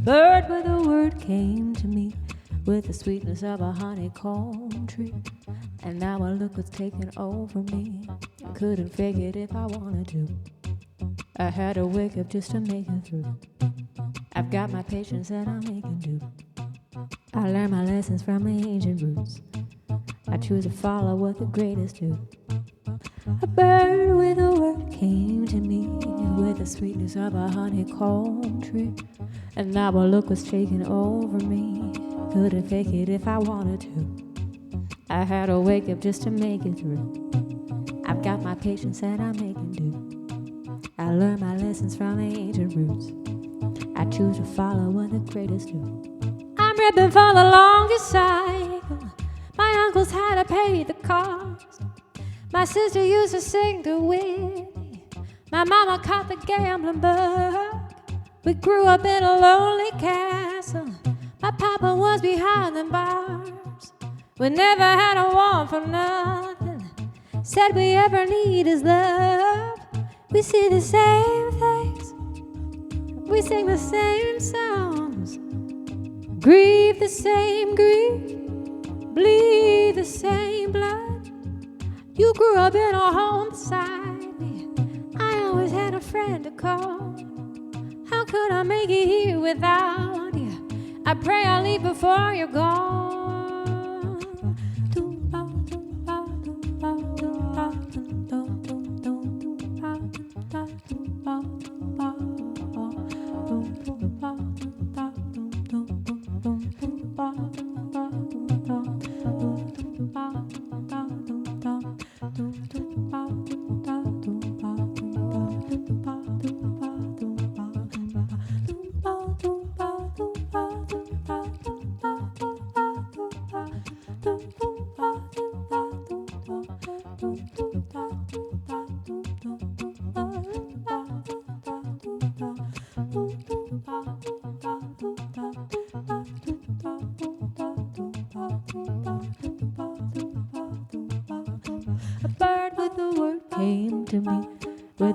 bird with a word came to me with the sweetness of a honeycomb tree. And now a look was taking over me. I couldn't fake it if I wanted to. I had to wake up just to make it through. I've got my patience and I'm making do. I learned my lessons from my ancient roots. I choose to follow what the greatest do. A bird with a word came to me with the sweetness of a honeycomb tree. And now a look was taking over me. Couldn't fake it if I wanted to. I had to wake up just to make it through. I've got my patience and I'm making do. I learned my lessons from the ancient roots. I choose to follow what the greatest do. I'm ripping for the longest cycle. My uncles had to pay the cost. My sister used to sing to Whitney. My mama caught the gambling bug. We grew up in a lonely castle. My papa was behind the bars. We never had a want for nothing. Said we ever need is love. We see the same things. We sing the same songs. Grieve the same grief. Bleed the same blood. You grew up in a home beside me. I always had a friend to call. How could I make it here without you? I pray I'll leave before you're gone.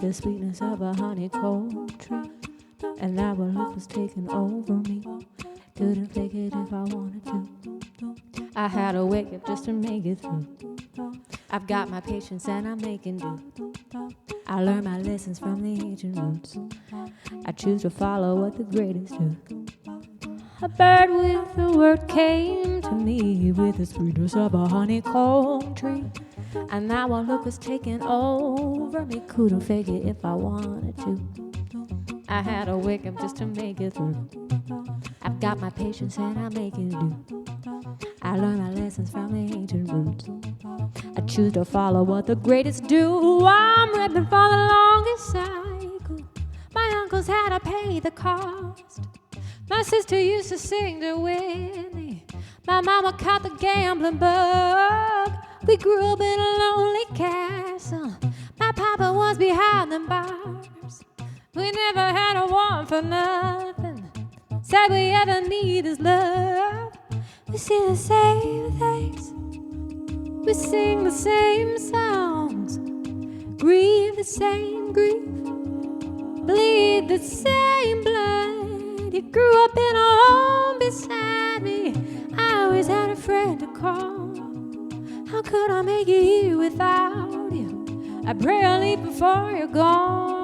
The sweetness of a honeycomb tree. And now a look was taking over me. Couldn't fake it if I wanted to. I had to wake up just to make it through. I've got my patience and I'm making do. I learned my lessons from the ancient roots. I choose to follow what the greatest do. A bird with a word came to me with the sweetness of a honeycomb tree. And now a look was taking over me. Couldn't fake it if I wanted to. I had to wake up just to make it through. I've got my patience and I'm making do. I learned my lessons from the ancient roots. I choose to follow what the greatest do. I'm ripping for the longest cycle. My uncles had to pay the cost. My sister used to sing to Whitney. My mama caught the gambling bug. We grew up in a lonely castle. My papa was behind the bars. We never had a want for nothing. Said we ever need is love. We see the same things. We sing the same songs. Grieve the same grief. Bleed the same blood. You grew up in a home beside me. I always had a friend to call. How could I make it here without you? I pray I'll leave before you're gone.